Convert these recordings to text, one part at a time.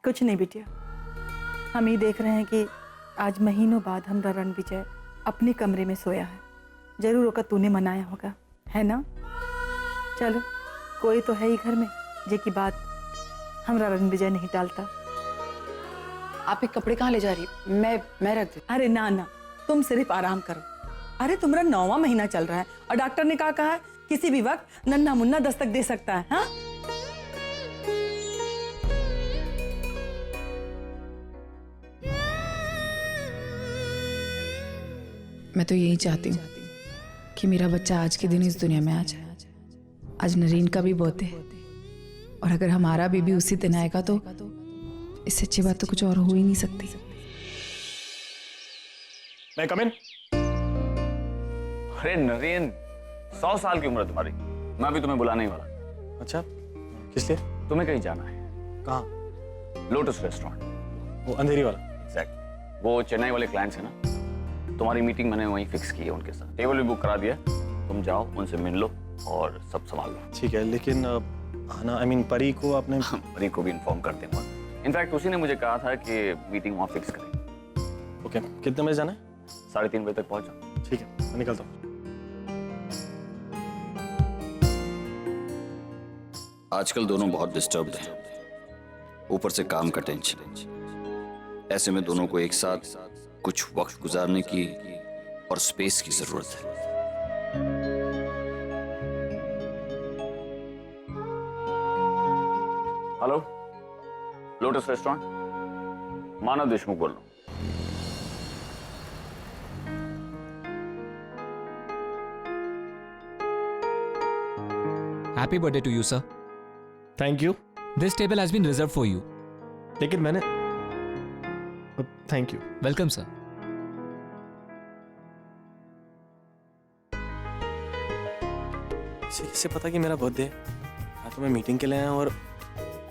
कुछ नहीं बिटिया, हम ही देख रहे हैं कि आज महीनों बाद हमारा रणविजय अपने कमरे में सोया है। जरूर होगा तूने मनाया होगा, है ना? चलो, कोई तो है ही घर में जे की बात हमारा रणविजय नहीं टालता। आप एक कपड़े कहाँ ले जा रही है? मैं रख दे। अरे ना ना, तुम सिर्फ आराम करो। अरे तुम्हारा 9वां महीना चल रहा है और डॉक्टर ने कहा है किसी भी वक्त नन्हा मुन्ना दस्तक दे सकता है। हाँ, मैं तो यही चाहती हूँ कि मेरा बच्चा आज के दिन इस दुनिया में आ जाए। आज नरीन का भी बर्थडे है और अगर हमारा बेबी उसी दिन आएगा तो इससे अच्छी बात तो कुछ और हो ही नहीं सकती। मैं कम इन? अरे नरेन, 100 साल की उम्र है तुम्हारी, मैं भी तुम्हें बुलाने ही वाला। अच्छा, किस लिए? तुम्हें कहीं जाना है। कहाँ? लोटस रेस्टोरेंट, वो अंधेरी वाला? एग्जैक्ट। वो चेन्नई वाले क्लाइंट्स है ना, तुम्हारी मीटिंग मैंने वहीं फिक्स की है उनके साथ। टेबल भी बुक करा दिया, तुम जाओ उनसे मिल लो और सब संभाल लो। ठीक है, लेकिन आना परी को आपने? परी को भी इन्फॉर्म कर दूंगा। इनफैक्ट उसी ने मुझे कहा था कि मीटिंग वहाँ फिक्स करें। ओके, कितने बजे जाना है? 3:30 बजे तक पहुँच जाओ। ठीक है, मैं निकलता हूँ। आजकल दोनों बहुत डिस्टर्ब्ड हैं, ऊपर से काम का टेंशन। ऐसे में दोनों को एक साथ कुछ वक्त गुजारने की और स्पेस की जरूरत है। हेलो, लोटस रेस्टोरेंट, मानव देशमुख बोल रहा हूँ। Happy birthday to you, sir. Thank you. This table has been reserved for you. लेकिन मैंने थैंक यू। Welcome, sir. इसे कैसे पता कि मेरा बर्थडे है? हाँ, तो मैं मीटिंग के लिए आया और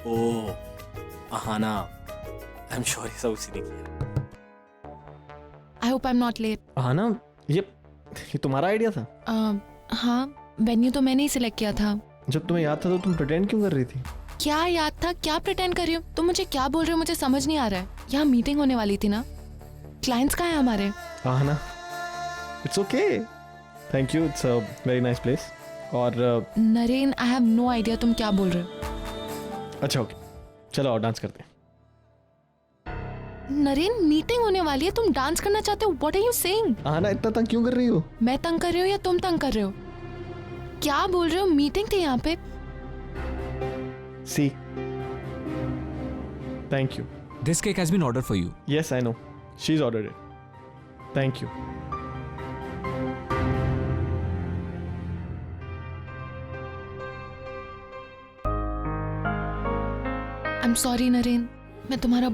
ओह बहाना। आई एम श्योर ये सब उसी ने किया। I hope I'm not late. बहाना, ये तुम्हारा आइडिया था? हाँ, वेन्यू तो मैंने ही सिलेक्ट किया था। जब तुम्हें याद था तो तुम प्रिटेंड क्यों कर रही थी? क्या याद था? क्या प्रिटेंड कर रही हो? तुम मुझे क्या बोल रहे हो? मुझे समझ नहीं आ रहा है। यहाँ मीटिंग होने वाली थी ना, क्लाइंट्स कहाँ हैं हमारे? बहाना, it's okay, thank you, it's a very nice place. और Naren, I have no idea तुम क्या बोल रहे हो। अच्छा ओके, चलो और डांस करते हैं। नरेन, मीटिंग होने वाली है, तुम डांस करना चाहते हो? What are you saying? आना, इतना तंग क्यों कर रही हो? मैं तंग कर रही हूँ या तुम तंग कर रहे हो? क्या बोल रहे हो? मीटिंग थी यहाँ पे। See, thank you. This cake has been ordered for you. Yes, I know. She's ordered it. Thank you. I'm sorry Naren, मैं तुम्हारा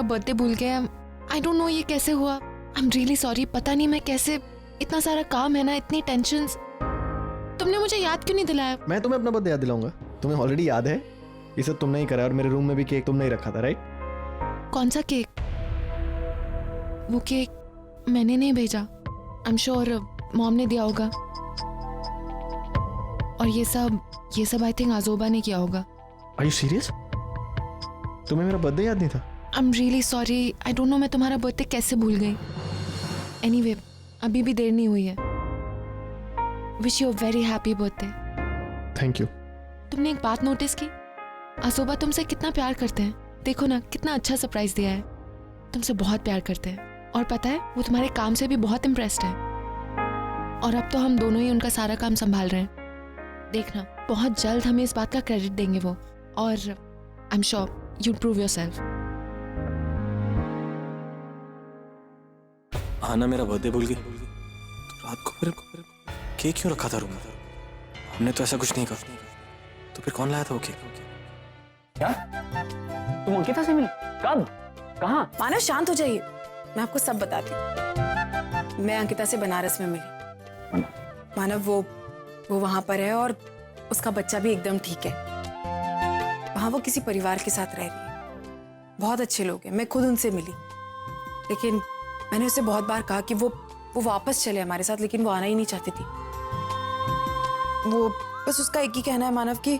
बर्थडे भूल गया। I don't know ये कैसे हुआ। I'm really sorry, पता नहीं मैं कैसे, इतना सारा काम है ना, इतनी टेंशन्स। तुमने मुझे याद क्यों नहीं दिलाया? मैं तुम्हें अपना बर्थडे याद दिलाऊंगा। तुम्हें ऑलरेडी याद है, ये सब तुमने ही करा और मेरे रूम में भी केक तुमने ही रखा था, राइट? कौन सा केक? वो केक मैंने नहीं भेजा। आई एम श्योर मॉम ने दिया होगा। और ये सब आई थिंक आजोबा ने किया होगा। Are you serious? तुम्हें मेरा बर्थडे याद नहीं था? I am really sorry, I don't know मैं तुम्हारा बर्थडे कैसे भूल गई। एनीवे, अभी भी देर नहीं हुई है। Wish you a very happy birthday. Thank you. तुमने एक बात नोटिस की? आजोबा तुमसे कितना प्यार करते हैं। देखो ना, कितना अच्छा सरप्राइज दिया है। तुमसे बहुत प्यार करते हैं और पता है वो तुम्हारे काम से भी बहुत इम्प्रेस्ड है। और अब तो हम दोनों ही उनका सारा काम संभाल रहे हैं। देखना, बहुत जल्द हमें इस बात का क्रेडिट देंगे वो। और I am sure you prove yourself. आना मेरा बर्थडे भूल गई। रात को फिर केक क्यों रखा था रूम में? हमने तो ऐसा कुछ नहीं कहा। तो फिर कौन लाया था वो केक? क्या? तुम अंकिता से मिली? कब? कहाँ? मानव, शांत हो जाइए, मैं आपको सब बताती हूँ। मैं अंकिता से बनारस में मिली। मानव, वो वहां पर है और उसका बच्चा भी एकदम ठीक है। वहां वो किसी परिवार के साथ रह रही है। बहुत अच्छे लोग हैं, मैं खुद उनसे मिली। लेकिन मैंने उसे बहुत बार कहा कि वो वापस चले हमारे साथ, लेकिन वो आना ही नहीं चाहती थी। वो बस उसका एक ही कहना है मानव कि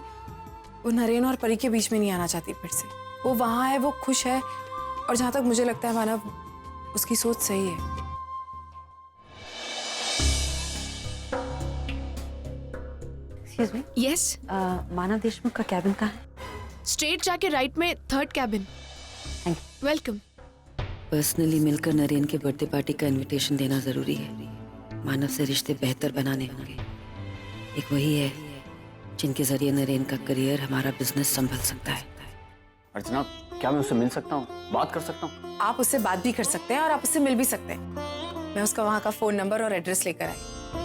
वो नरेन और परी के बीच में नहीं आना चाहती फिर से। वो वहां है, वो खुश है, और जहां तक मुझे लगता है मानव, उसकी सोच सही है। एक्सक्यूज मी, यस, मानव देशमुख का कैबिन कहाँ है? स्ट्रेट जाके राइट में 3rd cabin. Thank welcome. Personally मिलकर नरेन के बर्थडे पार्टी का इनविटेशन देना जरूरी है। मानव से रिश्ते बेहतर बनाने होंगे। एक वही है जिनके जरिए नरेन का करियर, हमारा बिजनेस संभल सकता है। अर्चना, क्या मैं उससे मिल सकता हूँ, बात कर सकता हूँ? आप उससे बात भी कर सकते हैं और आप उससे मिल भी सकते हैं। मैं उसका वहाँ का फोन नंबर और एड्रेस लेकर आई,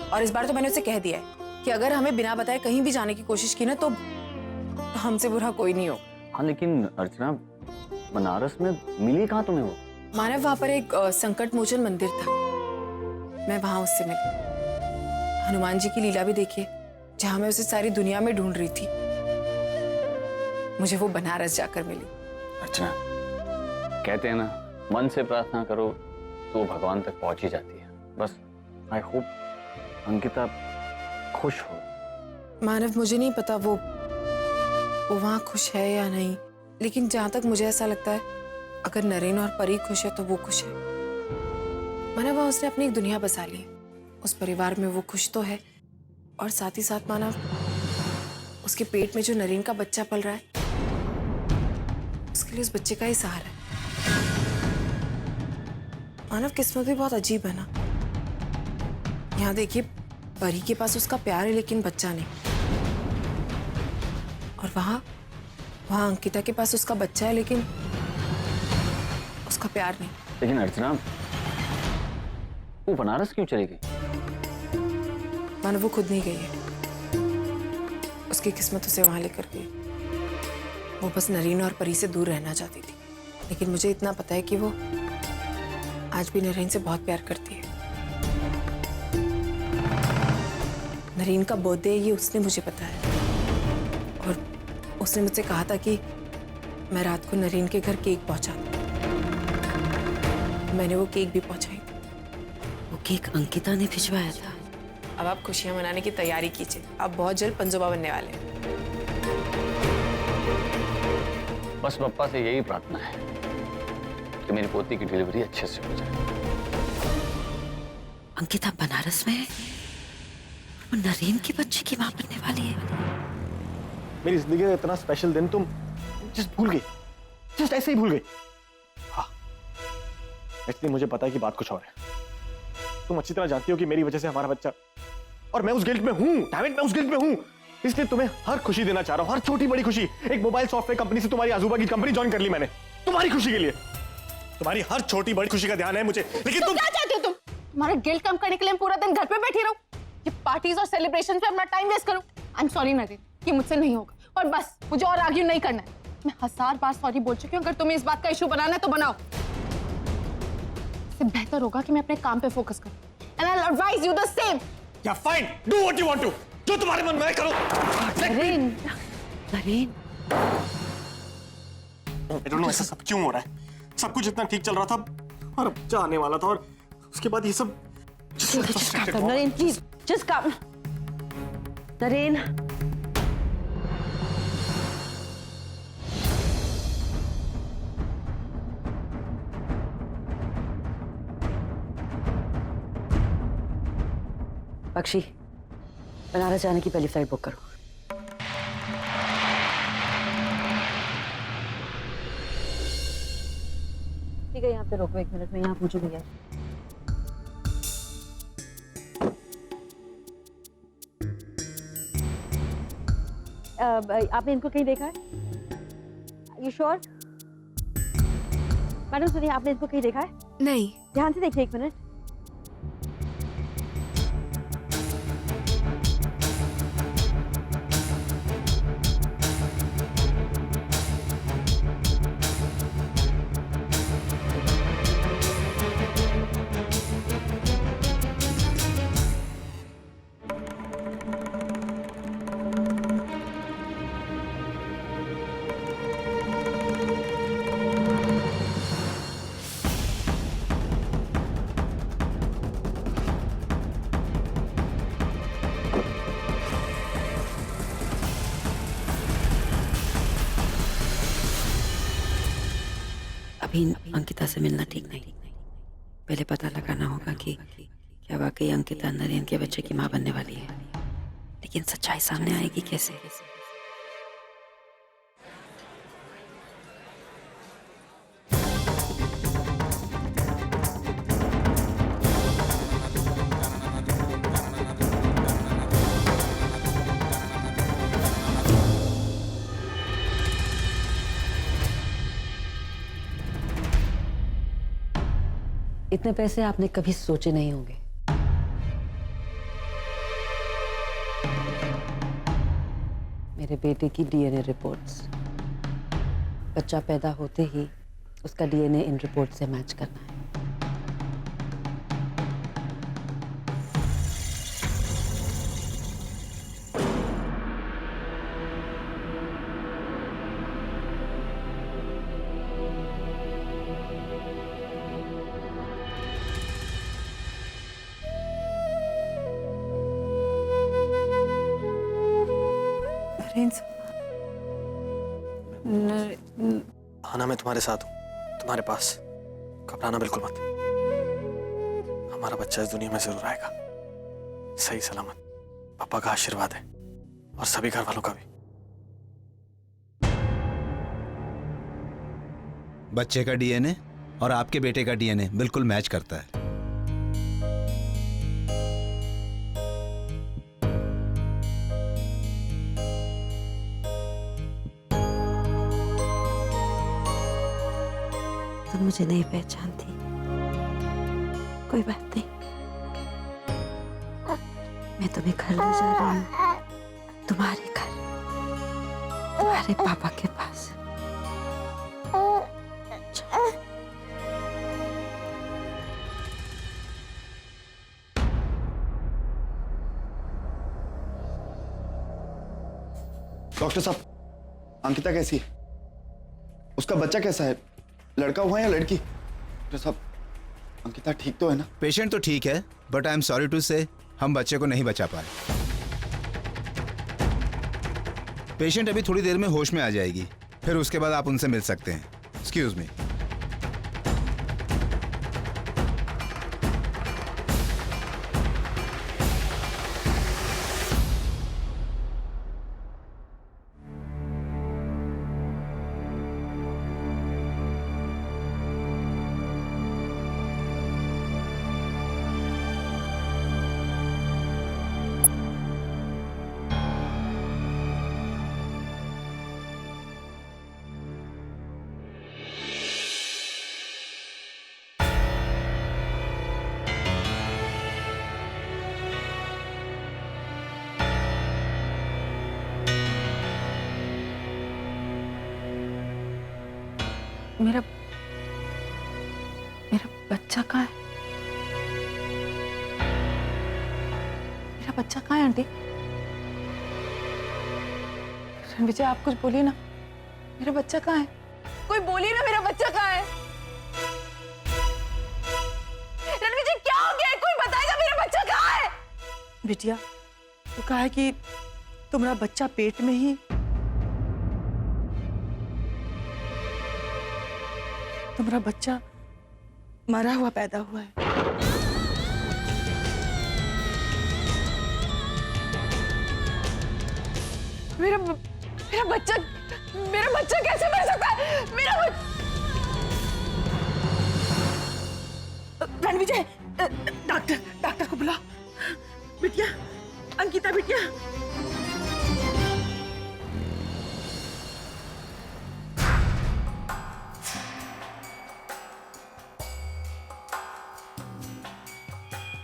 और इस बार तो मैंने उसे कह दिया है कि अगर हमें बिना बताए कहीं भी जाने की कोशिश की ना, तो हमसे बुरा कोई नहीं हो। हाँ, लेकिन अर्चना, बनारस में मिली कहाँ तुम्हें वो? मानव, वहाँ पर एक संकट मोचन मंदिर था, मैं वहां उससे मिली। हनुमान जी की लीला भी देखिए, जहां मैं उसे सारी दुनिया में ढूंढ रही थी, मुझे वो बनारस जाकर मिली। अर्चना, कहते हैं ना, मन से प्रार्थना करो तो भगवान तक पहुंच ही जाती है। बस आई होप अंकिता खुश हो। मानव, मुझे नहीं पता वो वहां खुश है या नहीं, लेकिन जहां तक मुझे ऐसा लगता है, अगर नरेन और परी खुश है तो वो खुश है। मानव, वहां उसने अपनी एक दुनिया बसा ली, उस परिवार में वो खुश तो है, और साथ ही साथ मानव, उसके पेट में जो नरेन का बच्चा पल रहा है, उसके लिए उस बच्चे का ही सहारा है। मानव, किस्मत भी बहुत अजीब है ना। यहाँ देखिए, परी के पास उसका प्यार है लेकिन बच्चा नहीं, और वहां अंकिता के पास उसका बच्चा है लेकिन उसका प्यार नहीं। लेकिन अर्चना, वो बनारस क्यों चली गई? मानो वो खुद नहीं गई है, उसकी किस्मत उसे वहां लेकर गई। वो बस नरेन और परी से दूर रहना चाहती थी, लेकिन मुझे इतना पता है कि वो आज भी नरेन से बहुत प्यार करती है। नरेन का बर्थडे ये उसने मुझे बताया, और उसने मुझसे कहा था कि मैं रात को नरेन के घर केक पहुंचा दूं। मैंने वो केक भी पहुंचाई। वो केक अंकिता ने भिजवाया था। अब आप खुशियां मनाने की तैयारी कीजिए, आप बहुत जल्द पंजोबा बनने वाले हैं। बस पप्पा से यही प्रार्थना है कि मेरी पोती की डिलीवरी अच्छे से हो जाए। अंकिता बनारस में है, वो नरेन के बच्चे की मां बनने वाली है। मेरी जिंदगी का इतना स्पेशल दिन तुम जस्ट भूल गई, जस्ट ऐसे ही भूल गई। हाँ, एक्चुअली मुझे पता है कि बात कुछ और है। तुम अच्छी तरह जानती हो कि मेरी वजह से हमारा बच्चा, और मैं उस गिल्ट में हूं, डैम इट, मैं उस गिल्ट में हूं। इसलिए तुम्हें हर खुशी देना चाह रहा हूं, हर छोटी बड़ी खुशी। एक मोबाइल सॉफ्टवेयर कंपनी से तुम्हारी आजूबा की कंपनी ज्वाइन कर ली मैंने, तुम्हारी खुशी के लिए। तुम्हारी हर छोटी बड़ी खुशी का ध्यान है मुझे, लेकिन तुम क्या चाहते हो? तुम्हारा गिल्ट कम करने के लिए मैं पूरा दिन घर पे बैठी रहूं, ये पार्टीज और सेलिब्रेशन पे अपना टाइम वेस्ट करूं? आई एम सॉरी नरेन, कि मुझसे नहीं होगा, और बस मुझे और आर्ग्यू नहीं करना है। मैं 1000 बार सॉरी बोल चुकी हूँ। अगर तुम्हें इस बात का इशू बनाना है तो बनाओ। इससे बेहतर होगा कि मैं अपने काम पे फोकस करूं। And I will advise you the same. Yeah fine, do what you want to, जो तुम्हारे मन में है करो। Naren, Naren, I don't know ऐसा सब क्यों हो रहा है। सब कुछ इतना ठीक चल रहा था, और अब बच्चा आने वाला था, और उसके बाद ये सब। Naren please just come. Naren, पक्षी, बनारस जाने की पहली फ्लाइट बुक करो। ठीक है, यहाँ पे रोको 1 मिनट में, यहाँ पूछो भैया। आपने इनको कहीं देखा है? You sure? मैडम सुनिए, आपने इनको कहीं देखा है? नहीं। ध्यान से देखिए 1 मिनट। अभी अंकिता से मिलना ठीक नहीं। पहले पता लगाना होगा कि क्या वाकई अंकिता नरेन के बच्चे की माँ बनने वाली है। लेकिन सच्चाई सामने आएगी कैसे? इतने पैसे आपने कभी सोचे नहीं होंगे। मेरे बेटे की डीएनए रिपोर्ट्स, बच्चा पैदा होते ही उसका डीएनए इन रिपोर्ट से मैच करना है। आना, मैं तुम्हारे साथ हूँ, तुम्हारे पास। घबराना बिल्कुल मत। हमारा बच्चा इस दुनिया में जरूर आएगा, सही सलामत। पापा का आशीर्वाद है और सभी घर वालों का भी। बच्चे का डीएनए और आपके बेटे का डीएनए बिल्कुल मैच करता है। तुम मुझे नहीं पहचानती, कोई बात नहीं। मैं तुम्हें घर ले जा रही हूँ, तुम्हारे घर, तुम्हारे पापा के पास। डॉक्टर साहब, अंकिता कैसी है? उसका बच्चा कैसा है? लड़का हुआ है या लड़की? डॉक्टर साहब, अंकिता ठीक तो है ना? पेशेंट तो ठीक है, but I am sorry to say हम बच्चे को नहीं बचा पाए। पेशेंट अभी थोड़ी देर में होश में आ जाएगी, फिर उसके बाद आप उनसे मिल सकते हैं। Excuse me. मेरा बच्चा कहाँ है? मेरा बच्चा कहाँ है आंटी? रणविजय, आप कुछ बोलिए ना, मेरा बच्चा कहाँ है? कोई बोलिए ना, मेरा बच्चा कहाँ है? रणविजय, क्या हो गया है? कोई बताएगा मेरा बच्चा कहाँ है? बिटिया, तो कहा है कि तुम्हारा बच्चा पेट में ही, तुम्हारा बच्चा मरा हुआ पैदा हुआ है। मेरा बच्चा कैसे मर सकता है? रणविजय, डॉक्टर को बुला। बिटिया, अंकिता बिटिया।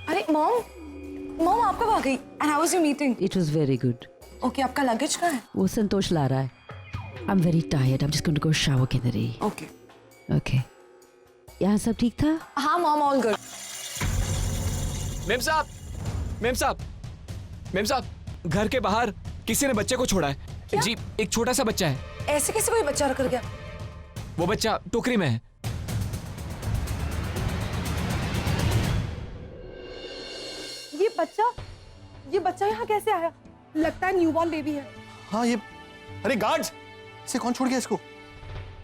अरे मॉम आप कब आ गई? And how was your meeting? It was very good. Okay, आपका लगेज कहाँ है? वो संतोष ला रहा है। I am very tired, I am just going to go shower के अंदर ही। Okay okay. यहाँ सब ठीक था? हाँ मॉम, ऑल गुड। मेम साहब, घर के बाहर किसी ने बच्चे को छोड़ा है। क्या? जी, एक छोटा सा बच्चा है। ऐसे कैसे कोई बच्चा रख कर गया? वो बच्चा टोकरी में है। ये बच्चा यहाँ कैसे आया? लगता है न्यूबॉर्न बेबी है। हाँ, ये, अरे गार्ड्स, इसे कौन छोड़ गया इसको?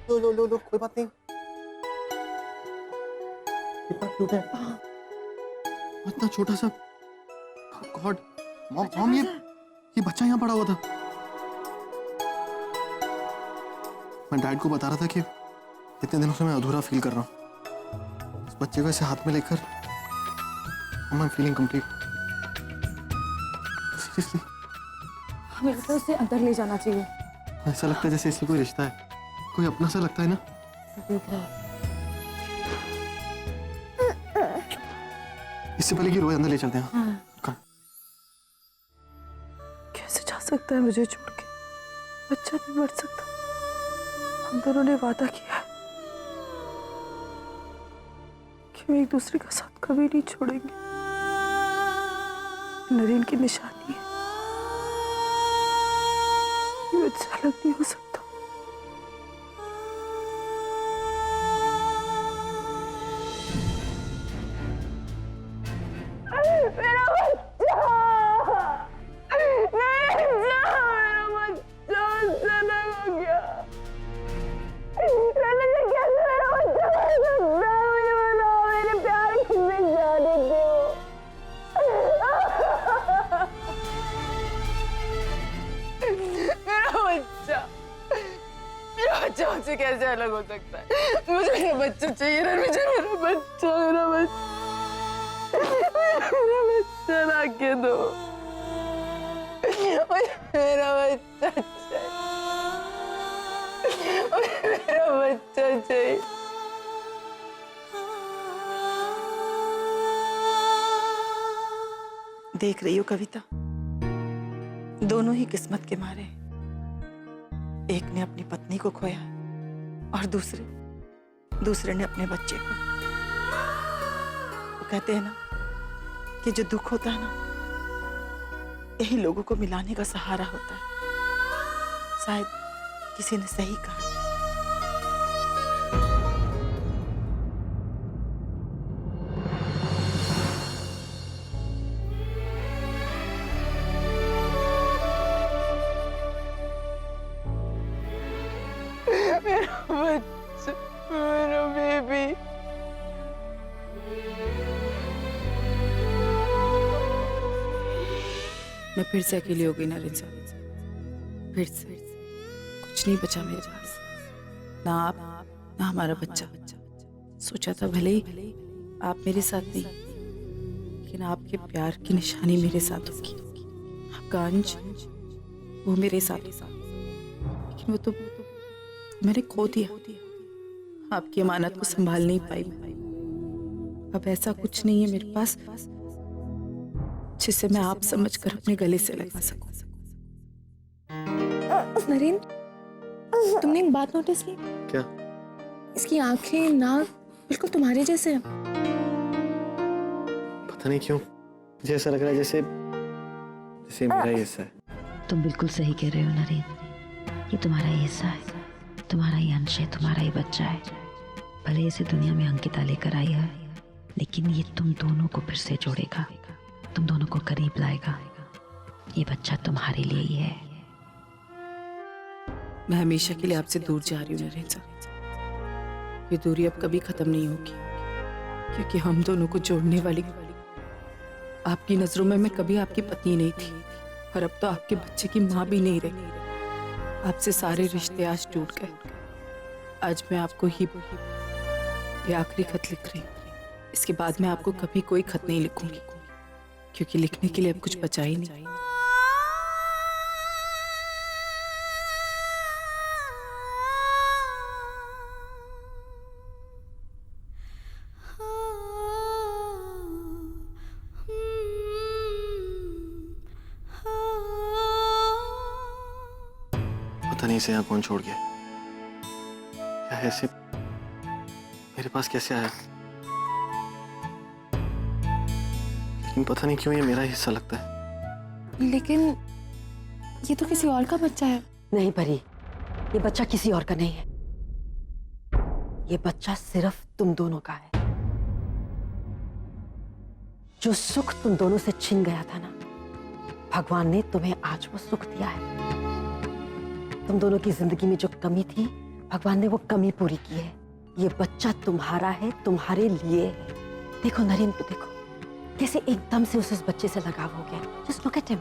लो, कोई बात नहीं। ट्यूब है? इतना छोटा सा। गॉड, मॉम ये बच्चा यहाँ पड़ा हुआ था। मैं डैड को बता रहा था कि इतने दिनों से मैं अधूरा फील कर रहा हूँ। इस बच्चे को ऐसे हाथ में लेकर I am feeling complete. Seriously हमें लगता है उसे अंदर ले जाना चाहिए। ऐसा लगता है जैसे इससे कोई रिश्ता है, कोई अपना सा लगता है ना। देख रहा है। इससे पहले कि रोए अंदर ले चलते हैं। हाँ। कैसे जा सकता है मुझे छोड़ के? बच्चा नहीं मर सकता। हम दोनों ने वादा किया है कि हम एक दूसरे का साथ कभी नहीं छोड़ेंगे। नरेन की निशानी है। ये बच्चा अलग नहीं हो सकता। मुझसे कैसे अलग हो सकता है? मुझे मेरा बच्चा चाहिए, मुझे मेरा बच्चा ला के दो। मुझे मेरा बच्चा चाहिए, मुझे मेरा बच्चा चाहिए। देख रही हो कविता, दोनों ही किस्मत के मारे। एक ने अपनी पत्नी को खोया और दूसरे ने अपने बच्चे को। वो कहते हैं ना कि जो दुख होता है ना, यही लोगों को मिलाने का सहारा होता है। शायद किसी ने सही कहा। बच्चा, मेरा बेबी। मैं फिर से अकेली हो गई नरेन साहब। फिर से कुछ नहीं बचा मेरे पास, ना आप ना हमारा बच्चा। सोचा था भले ही आप मेरे साथ नहीं, लेकिन आपके प्यार की निशानी मेरे साथ होगी। आपका अंश वो मेरे साथ, लेकिन वो तो मैंने खो दिया। आपकी अमानत को संभाल नहीं पाई। अब ऐसा कुछ नहीं है मेरे पास जिसे मैं आप समझकर अपने गले से लगा सकूं। नरेन, तुमने एक बात नोटिस की? क्या? इसकी आंखें, नाक बिल्कुल तुम्हारे जैसे हैं। पता नहीं क्यों मुझे ऐसा लग रहा है जैसे मेरा ही हिस्सा है। तुम बिल्कुल सही कह रहे हो नरेन, ये तुम्हारा ही हिस्सा है, तुम्हारा ही अंश है, तुम्हारा ही बच्चा है। भले इसे दुनिया में अंकिता लेकर आई है, लेकिन ये तुम दोनों को फिर से जोड़ेगा, तुम दोनों को करीब लाएगा। ये बच्चा तुम्हारे लिए ही है। मैं हमेशा के लिए आपसे दूर जा रही हूँ नरेन साहब। ये दूरी अब कभी खत्म नहीं होगी, क्योंकि हम दोनों को जोड़ने वाली आपकी नजरों में मैं कभी आपकी पत्नी नहीं थी, और अब तो आपके बच्चे की माँ भी नहीं रही। आपसे सारे रिश्ते आज टूट गए। आज मैं आपको ही ये आखिरी खत लिख रही हूँ। इसके बाद मैं आपको कभी कोई खत नहीं लिखूंगी, क्योंकि लिखने के लिए अब कुछ बचा ही नहीं। पता नहीं इसे यहाँ कौन छोड़ गया, क्या है ऐसे मेरे पास कैसे आया, लेकिन पता नहीं क्यों ये मेरा हिस्सा लगता है। लेकिन ये तो किसी और का बच्चा है। नहीं परी, ये बच्चा किसी और का नहीं है। ये बच्चा सिर्फ तुम दोनों का है। जो सुख तुम दोनों से छिन गया था ना, भगवान ने तुम्हें आज वो सुख दिया है। तुम दोनों की जिंदगी में जो कमी थी, भगवान ने वो कमी पूरी की है। ये बच्चा तुम्हारा है, तुम्हारे लिए है। देखो नरेन को देखो, कैसे एकदम से उसे उस बच्चे से लगाव हो गया। Just look at him.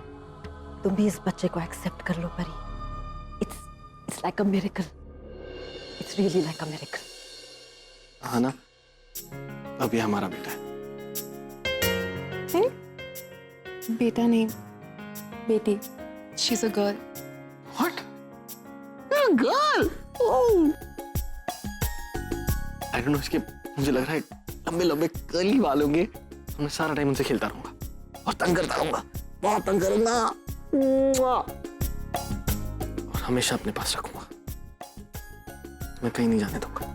तुम भी इस बच्चे को एक्सेप्ट कर लो परी। It's like a miracle. It's really like a miracle. हाँ ना, अब ये हमारा बेटा है। बेटा नहीं, बेटी। She is a girl. What? You're a girl. Oh. I don't know, इसके मुझे लग रहा है लंबे लंबे कर्ली बाल होंगे। मैं सारा टाइम उनसे खेलता रहूंगा और तंग करता रहूंगा, बहुत तंग करूंगा और हमेशा अपने पास रखूंगा। मैं कहीं नहीं जाने दूंगा।